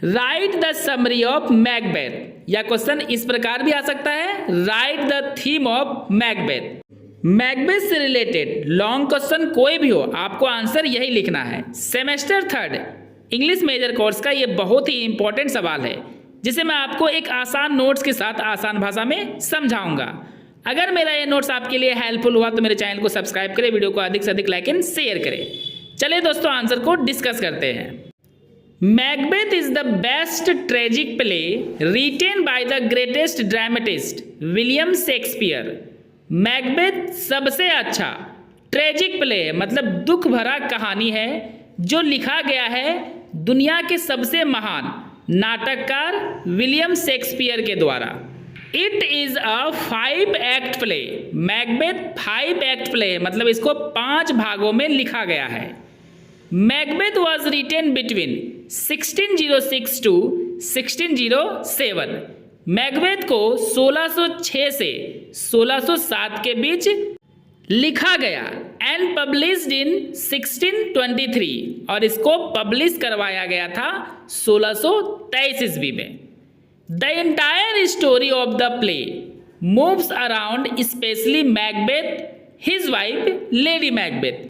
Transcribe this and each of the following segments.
Right the summary of Macbeth. यह question इस प्रकार भी आ सकता है, right the theme of Macbeth. Macbeth से रिलेटेड लॉन्ग क्वेश्चन कोई भी हो, आपको आंसर यही लिखना है। सेमेस्टर 3 इंग्लिश मेजर कोर्स का ये बहुत ही इंपॉर्टेंट सवाल है, जिसे मैं आपको एक आसान नोट्स के साथ आसान भाषा में समझाऊंगा। अगर मेरा ये नोट्स आपके लिए हेल्पफुल हुआ तो मेरे चैनल को सब्सक्राइब करें, वीडियो को अधिक से अधिक लाइक एंड शेयर करें। चलिए दोस्तों आंसर को डिस्कस करते हैं। Macbeth is the best tragic play written by the greatest dramatist William Shakespeare. Macbeth सबसे अच्छा ट्रेजिक प्ले है, मतलब दुख भरा कहानी है जो लिखा गया है दुनिया के सबसे महान नाटककार विलियम शेक्सपियर के द्वारा। It is a 5 act play. Macbeth 5 act play है, मतलब इसको 5 भागों में लिखा गया है। Macbeth was written between 1606 to 1607। Macbeth को 1606 से 1607 के बीच लिखा गया एंड पब्लिश्ड इन 1623, और इसको पब्लिश करवाया गया था 1623 ईस्वी में। The entire story of the play moves around specially Macbeth, his wife Lady Macbeth.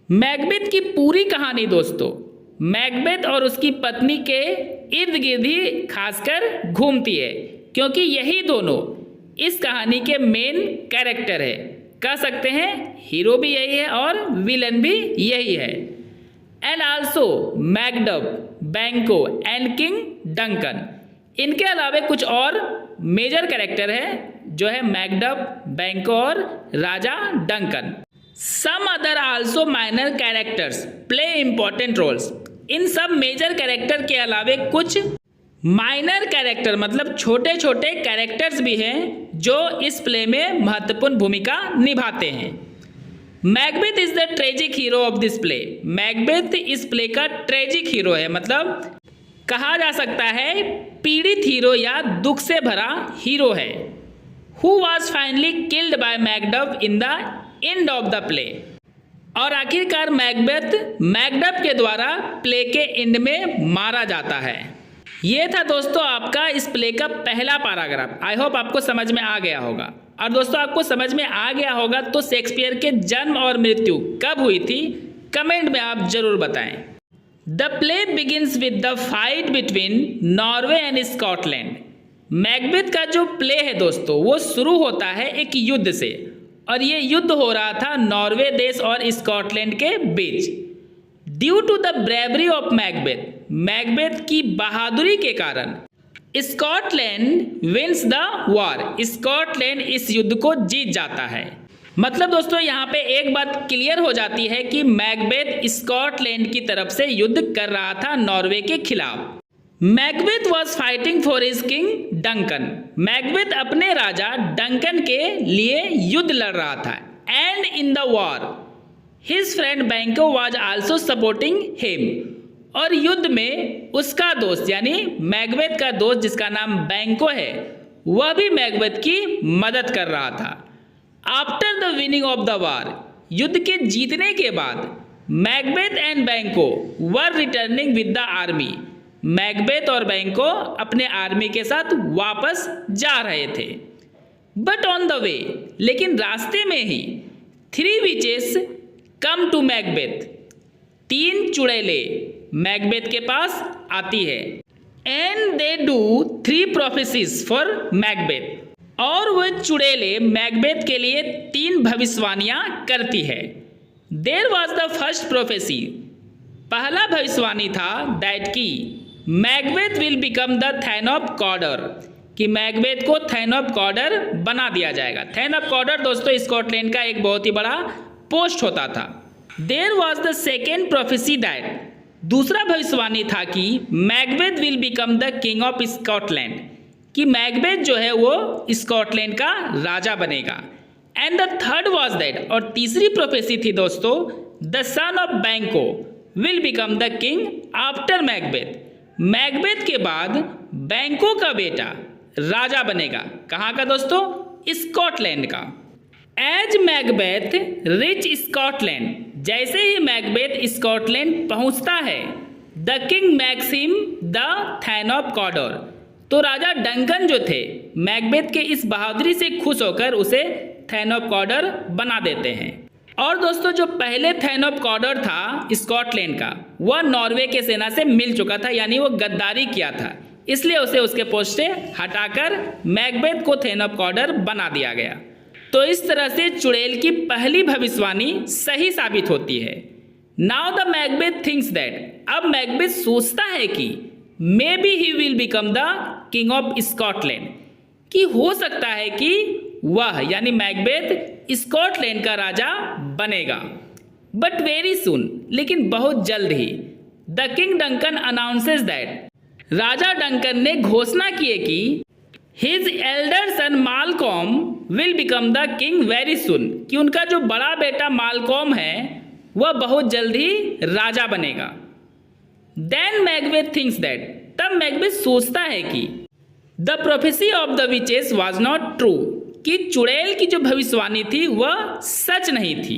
Macbeth की पूरी कहानी दोस्तों मैकबेथ और उसकी पत्नी के इर्द गिर्द ही खासकर घूमती है, क्योंकि यही दोनों इस कहानी के मेन कैरेक्टर है। कह सकते हैं हीरो भी यही है और विलन भी यही है। एंड आल्सो मैकडब, बैंको एंड किंग डंकन। इनके अलावा कुछ और मेजर कैरेक्टर है जो है मैकडब, बैंको और राजा Duncan. Some other also minor characters play important roles. इन सब मेजर कैरेक्टर के अलावा कुछ माइनर कैरेक्टर मतलब छोटे छोटे कैरेक्टर्स भी हैं जो इस प्ले में महत्वपूर्ण भूमिका निभाते हैं। Macbeth is the tragic hero of this play. Macbeth इस प्ले का ट्रेजिक हीरो है, मतलब कहा जा सकता है पीड़ित हीरो या दुख से भरा हीरो है। Who was finally killed by Macduff in the end of the play. और आखिरकार मैकडब के द्वारा प्ले के एंड में मारा जाता है। ये था दोस्तों आपका इस प्ले का पहला पैराग्राफ। आई होप आपको समझ में आ गया होगा। और दोस्तों आपको समझ में आ गया होगा तो शेक्सपियर के जन्म और मृत्यु कब हुई थी, कमेंट में आप जरूर बताएं। The play begins with the fight between Norway and Scotland. Macbeth का जो प्ले है दोस्तों वो शुरू होता है एक युद्ध से, और ये युद्ध हो रहा था नॉर्वे देश और स्कॉटलैंड के बीच। Due to the bravery of Macbeth, Macbeth की बहादुरी के कारण Scotland wins the war. Scotland इस युद्ध को जीत जाता है। मतलब दोस्तों यहाँ पे एक बात क्लियर हो जाती है कि मैकबेथ स्कॉटलैंड की तरफ से युद्ध कर रहा था नॉर्वे के खिलाफ। Macbeth was fighting for his king Duncan. Macbeth अपने राजा डंकन के लिए युद्ध लड़ रहा था। And in the war his friend बैंको वॉज आल्सो सपोर्टिंग हिम। और युद्ध में उसका दोस्त यानी मैकबेथ का दोस्त जिसका नाम बैंको है वह भी मैकबेथ की मदद कर रहा था। After the winning of the war, युद्ध के जीतने के बाद Macbeth and Banquo were returning with the army. Macbeth और बैंको अपने आर्मी के साथ वापस जा रहे थे। बट ऑन द वे, लेकिन रास्ते में ही 3 विचेस कम टू मैकबेथ। 3 चुड़ैले मैकबेथ के पास आती है। And they do 3 prophecies for Macbeth. और वह चुड़ैले मैकबेथ के लिए 3 भविष्यवाणियां करती है। There was the first prophecy. पहला भविष्यवाणी था दैट की Macbeth will become the thane of Cawdor, कि मैकबेथ को थैन ऑफ कॉर्डर बना दिया जाएगा। थैन ऑफ कॉर्डर दोस्तों स्कॉटलैंड का एक बहुत ही बड़ा पोस्ट होता था। There was the second prophecy that, दूसरा भविष्यवाणी था कि Macbeth will become the king of Scotland, कि मैकबेथ जो है वो स्कॉटलैंड का राजा बनेगा। And the third was that, और तीसरी प्रोफेसी थी दोस्तों the son of Banquo will become the king after Macbeth. Macbeth के बाद बैंको का बेटा राजा बनेगा। कहाँ का दोस्तों? स्कॉटलैंड का। एज मैकबेथ रिच स्कॉटलैंड, जैसे ही मैकबेथ स्कॉटलैंड पहुंचता है the king makes him the thane of Cawdor. तो राजा डंकन जो थे मैकबेथ के इस बहादुरी से खुश होकर उसे थैन ऑफ कॉडोर बना देते हैं। और दोस्तों जो पहले थैन ऑफ कॉडोर था स्कॉटलैंड का, वह नॉर्वे के सेना से मिल चुका था, यानी वो गद्दारी किया था, इसलिए उसे उसके पोस्ट से हटाकर मैकबेथ को थैन ऑफ कॉडोर बना दिया गया। तो इस तरह से चुड़ैल की पहली भविष्यवाणी सही साबित होती है। Now the Macbeth thinks that, अब मैकबेथ सोचता है कि may be he will become the king of Scotland, कि हो सकता है कि वह यानी मैकबेथ स्कॉटलैंड का राजा बनेगा। बट वेरी सुन, लेकिन बहुत जल्द ही, the king Duncan announces that, राजा डंकन ने घोषणा की है कि his elder son Malcolm will become the king very soon, कि उनका जो बड़ा बेटा मालकॉम है वह बहुत जल्द ही राजा बनेगा। देन मैकबेथ थिंक्स दैट, तब मैकबेथ सोचता है कि the prophecy of the witches was not true, कि चुड़ैल की जो भविष्यवाणी थी वह सच नहीं थी।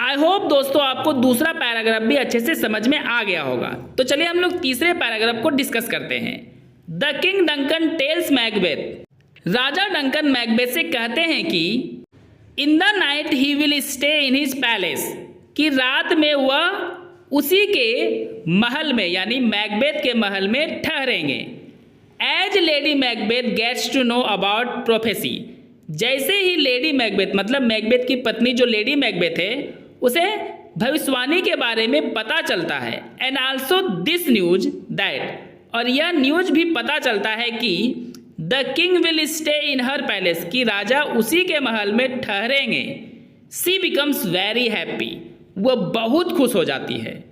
आई होप दोस्तों आपको दूसरा पैराग्राफ भी अच्छे से समझ में आ गया होगा। तो चलिए हम लोग तीसरे पैराग्राफ को डिस्कस करते हैं। The king Duncan tells Macbeth, राजा डंकन मैकबेथ से कहते हैं कि in the night he will stay in his palace, कि रात में वह उसी के महल में यानी मैकबेथ के महल में ठहरेंगे। As Lady Macbeth gets to know about prophecy, जैसे ही लेडी मैकबेथ मतलब मैकबेथ की पत्नी जो लेडी मैकबेथ है उसे भविष्यवाणी के बारे में पता चलता है। And also this news that, और यह न्यूज भी पता चलता है कि the king will stay in her palace, कि राजा उसी के महल में ठहरेंगे। सी बिकम्स वेरी हैप्पी, वह बहुत खुश हो जाती है।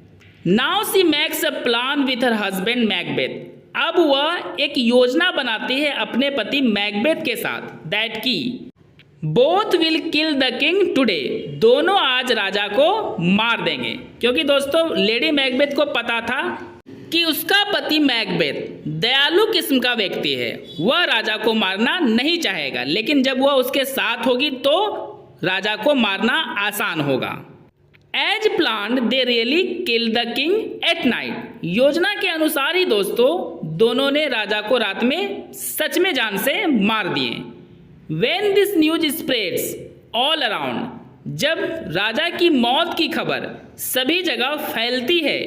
Now see makes a plan with her husband Macbeth, अब वह एक योजना बनाती है अपने पति मैकबेथ के साथ, दैट की both will kill the king today, दोनों आज राजा को मार देंगे। क्योंकि दोस्तों लेडी मैकबेथ को पता था कि उसका पति मैकबेथ दयालु किस्म का व्यक्ति है, वह राजा को मारना नहीं चाहेगा, लेकिन जब वह उसके साथ होगी तो राजा को मारना आसान होगा। As planned they really kill the king at night, योजना के अनुसार ही दोस्तों दोनों ने राजा को रात में सच में जान से मार दिए। When this news spreads all around, जब राजा की मौत की खबर सभी जगह फैलती है,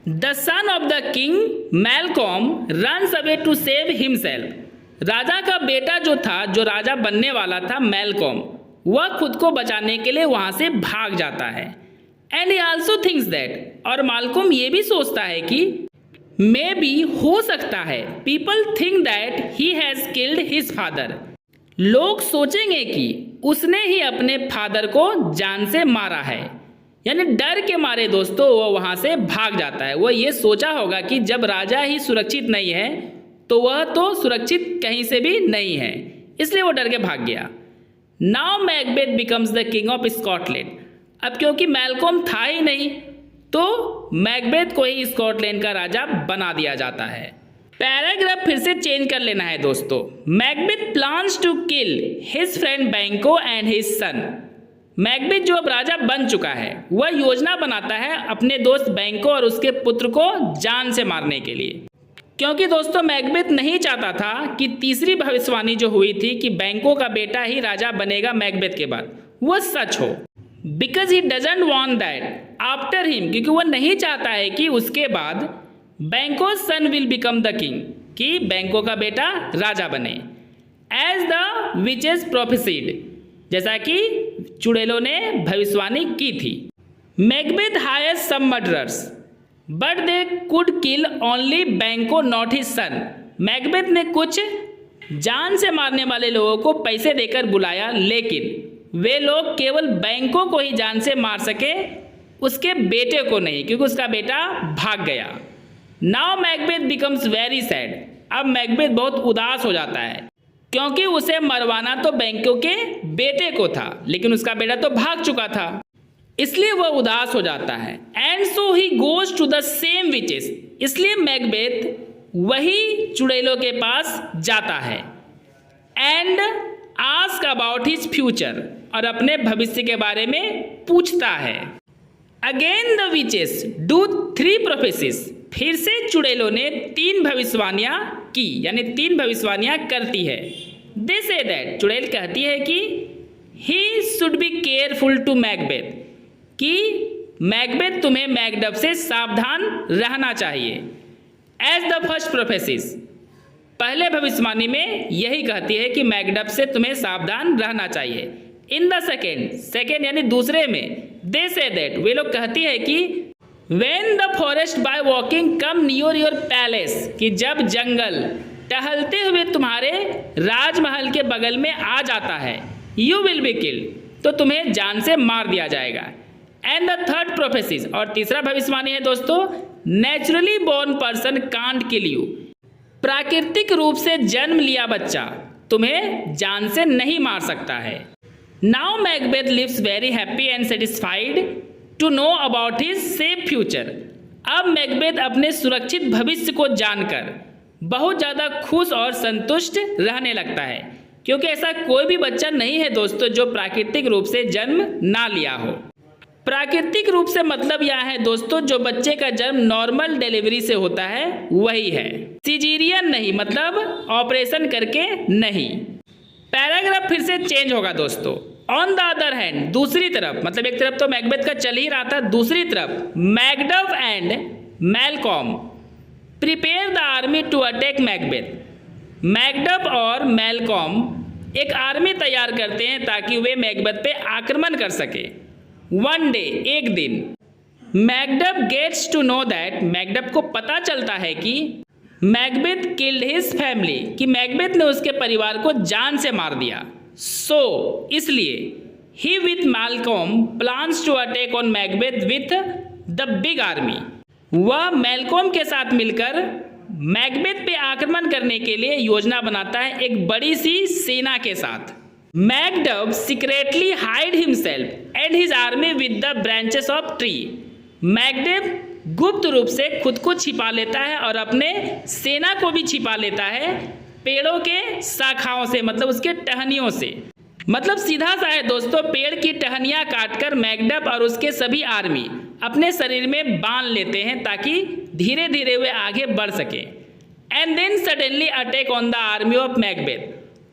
the son of the king Malcolm runs away to save himself, राजा का बेटा जो था, जो राजा बनने वाला था मैलकॉम, वह खुद को बचाने के लिए वहां से भाग जाता है। And he also thinks that, और मालकॉम ये भी सोचता है कि मे बी हो सकता है, people think that he has killed his father, लोग सोचेंगे कि उसने ही अपने फादर को जान से मारा है। यानी डर के मारे दोस्तों वो वहां से भाग जाता है। वो ये सोचा होगा कि जब राजा ही सुरक्षित नहीं है तो वह तो सुरक्षित कहीं से भी नहीं है, इसलिए वो डर के भाग गया। Now Macbeth becomes the king of Scotland, अब क्योंकि मैलकॉम था ही नहीं तो मैकबेथ को ही स्कॉटलैंड का राजा बना दिया जाता है। पैराग्राफ फिर से चेंज कर लेना है दोस्तों। Macbeth plans to kill his friend Banquo and his son, Macbeth जो अब राजा बन चुका है वह योजना बनाता है अपने दोस्त बैंको और उसके पुत्र को जान से मारने के लिए, क्योंकि दोस्तों मैकबेथ नहीं चाहता था कि तीसरी भविष्यवाणी जो हुई थी कि बैंको का बेटा ही राजा बनेगा मैकबेथ के बाद वह सच हो। Because he doesn't want that after him, क्योंकि वह नहीं चाहता है कि उसके बाद बैंको सन विल बिकम द किंग, कि बैंको का बेटा राजा बने। एज द विचेस प्रोफेसीड, जैसा कि चुड़ैलों ने भविष्यवाणी की थी। Macbeth hires some murderers but they could kill only Banquo not his son, Macbeth ने कुछ जान से मारने वाले लोगों को पैसे देकर बुलाया, लेकिन वे लोग केवल बैंको को ही जान से मार सके, उसके बेटे को नहीं, क्योंकि उसका बेटा भाग गया। Now Macbeth becomes very sad, अब मैकबेथ बहुत उदास हो जाता है, क्योंकि उसे मरवाना तो बैंको के बेटे को था, लेकिन उसका बेटा तो भाग चुका था, इसलिए वह उदास हो जाता है। And so he goes to the same witches, इसलिए मैकबेथ वही चुड़ैलों के पास जाता है। And ask about his future, और अपने भविष्य के बारे में पूछता है। Again the witches do 3 prophecies, फिर से चुड़ैलों ने 3 भविष्यवाणियां की, यानी 3 भविष्यवाणियां करती है। दे से दैट, चुड़ैल कहती है कि he should be careful to Macbeth, कि मैकबेथ तुम्हें मैकडफ से सावधान रहना चाहिए। एज द फर्स्ट प्रोफेसिस, पहले भविष्यवाणी में यही कहती है कि मैकडफ से तुम्हें सावधान रहना चाहिए। इन द सेकेंड यानी दूसरे में, दे से दैट, वे लोग कहती है कि when the forest by walking come near your palace, कि जब जंगल टहलते हुए तुम्हारे राजमहल के बगल में आ जाता है, यू विल बी किल्ड, तो तुम्हें जान से मार दिया जाएगा। एंड द थर्ड प्रोफेसिस, और तीसरा भविष्यवाणी है दोस्तों, naturally born person can't kill you, प्राकृतिक रूप से जन्म लिया बच्चा तुम्हें जान से नहीं मार सकता है। Now Macbeth lives very happy and satisfied to know about his safe future, अब मैकबेथ अपने सुरक्षित भविष्य को जानकर बहुत ज़्यादा खुश और संतुष्ट रहने लगता है, क्योंकि ऐसा कोई भी बच्चा नहीं है दोस्तों जो प्राकृतिक रूप से जन्म ना लिया हो। प्राकृतिक रूप से मतलब यह है दोस्तों, जो बच्चे का जन्म नॉर्मल डिलीवरी से होता है वही है, सिजेरियन नहीं, मतलब ऑपरेशन करके नहीं। पैराग्राफ फिर से चेंज होगा दोस्तों। ऑन द अदर हैंड, दूसरी तरफ, मतलब एक तरफ तो मैकबेथ का चल ही रहा था, दूसरी तरफ Macduff and Malcolm prepare the army to attack Macbeth, Macduff और मैलकॉम एक आर्मी तैयार करते हैं ताकि वे मैकबेथ पे आक्रमण कर सके। वन डे, एक दिन, Macduff gets to know that, Macduff को पता चलता है कि मैकबेथ किल्ड हिज फैमिली, कि मैकबेथ ने उसके परिवार को जान से मार दिया। सो इसलिए he with Malcolm plans to attack on Macbeth with the big army, वह मैलकॉम के साथ मिलकर मैकबेथ पे आक्रमण करने के लिए योजना बनाता है एक बड़ी सी सेना के साथ। Macduff secretly hide himself and his army with the branches of tree, Macduff गुप्त रूप से खुद को छिपा लेता है और अपने सेना को भी छिपा लेता है पेड़ों के शाखाओं से, मतलब उसके टहनियों से। मतलब सीधा सा है दोस्तों, पेड़ की टहनियाँ काटकर मैकडफ और उसके सभी आर्मी अपने शरीर में बांध लेते हैं ताकि धीरे धीरे वे आगे बढ़ सके। And then suddenly attack on the army of Macbeth,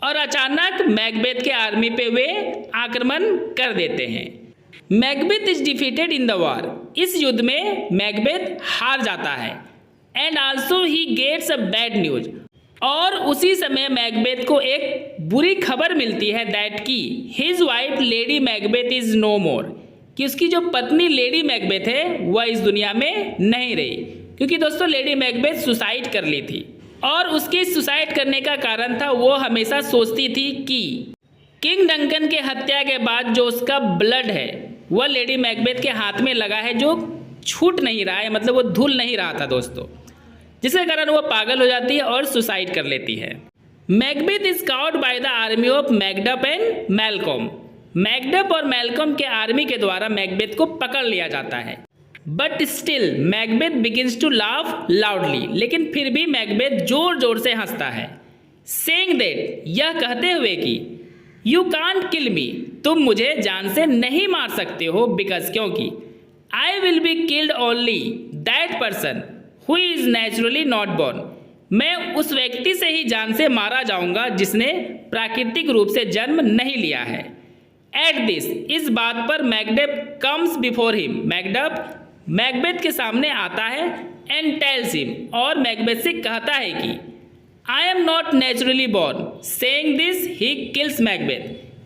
और अचानक मैकबेथ के आर्मी पे वे आक्रमण कर देते हैं। Macbeth is defeated in the war, इस युद्ध में मैकबेथ हार जाता है। And also he gets a bad news, और उसी समय मैकबेथ को एक बुरी खबर मिलती है दैट की his wife Lady Macbeth is no more, कि उसकी जो पत्नी लेडी मैकबेथ है वह इस दुनिया में नहीं रही, क्योंकि दोस्तों लेडी मैकबेथ सुसाइड कर ली थी। और उसके सुसाइड करने का कारण था वो हमेशा सोचती थी कि किंग डंकन के हत्या के बाद जो उसका ब्लड है वह लेडी मैकबेथ के हाथ में लगा है, जो छूट नहीं रहा है, मतलब वो धुल नहीं रहा था दोस्तों, जिसके कारण वो पागल हो जाती है और सुसाइड कर लेती है। Macbeth is caught by the army of Macduff and Malcolm, Macduff और मैलकॉम के आर्मी के द्वारा मैकबेथ को पकड़ लिया जाता है। But still Macbeth begins to laugh loudly, लेकिन फिर भी मैकबेथ जोर जोर से हंसता है। सेइंग दैट, यह कहते हुए कि यू कांट किल मी, तुम मुझे जान से नहीं मार सकते हो, बिकॉज, क्योंकि I will be killed only that person who is naturally not born, मैं उस व्यक्ति से ही जान से मारा जाऊंगा जिसने प्राकृतिक रूप से जन्म नहीं लिया है। एट दिस, इस बात पर Macduff comes before him, Macduff Macbeth के सामने आता है। एंड टेल्स हिम, और मैकबेथ से कहता है कि I am not naturally born, saying this he kills Macbeth,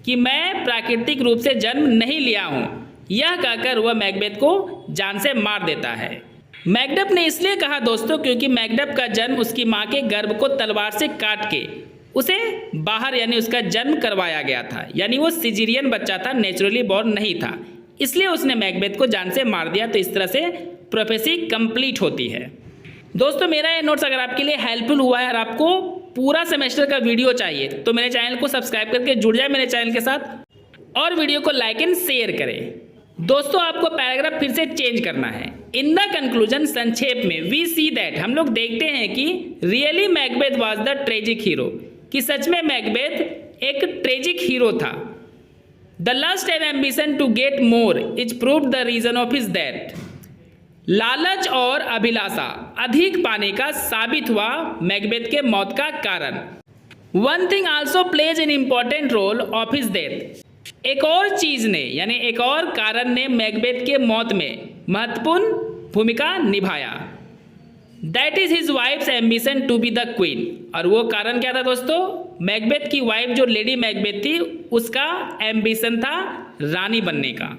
कि मैं प्राकृतिक रूप से जन्म नहीं लिया हूँ। यह कहकर वह मैकबेथ को जान से मार देता है। मैकडफ ने इसलिए कहा दोस्तों क्योंकि मैकडफ का जन्म उसकी माँ के गर्भ को तलवार से काट के उसे बाहर, यानी उसका जन्म करवाया गया था, यानी वो सिजेरियन बच्चा था, नेचुरली बॉर्न नहीं था, इसलिए उसने मैकबेथ को जान से मार दिया। तो इस तरह से प्रोफेसी कंप्लीट होती है। दोस्तों मेरा ये नोट्स अगर आपके लिए हेल्पफुल हुआ है और आपको पूरा सेमेस्टर का वीडियो चाहिए तो मेरे चैनल को सब्सक्राइब करके जुड़ जाए मेरे चैनल के साथ, और वीडियो को लाइक एंड शेयर करें। दोस्तों आपको पैराग्राफ फिर से चेंज करना है। इन द कंक्लूजन, संक्षेप में, वी सी दैट, हम लोग देखते हैं कि really Macbeth was the tragic hero, कि सच में मैकबेथ एक ट्रेजिक हीरो था। The lust and ambition to get more is proved the reason of his death, लालच और अभिलाषा अधिक पाने का साबित हुआ मैकबेथ के मौत का कारण। One thing also plays an important role of his death. एक और चीज ने यानी एक और कारण ने मैकबेथ के मौत में महत्वपूर्ण भूमिका निभाया। That is his wife's ambition to be the queen. और वो कारण क्या था दोस्तों? मैकबेथ की वाइफ जो लेडी मैकबेथ थी उसका एम्बिशन था रानी बनने का।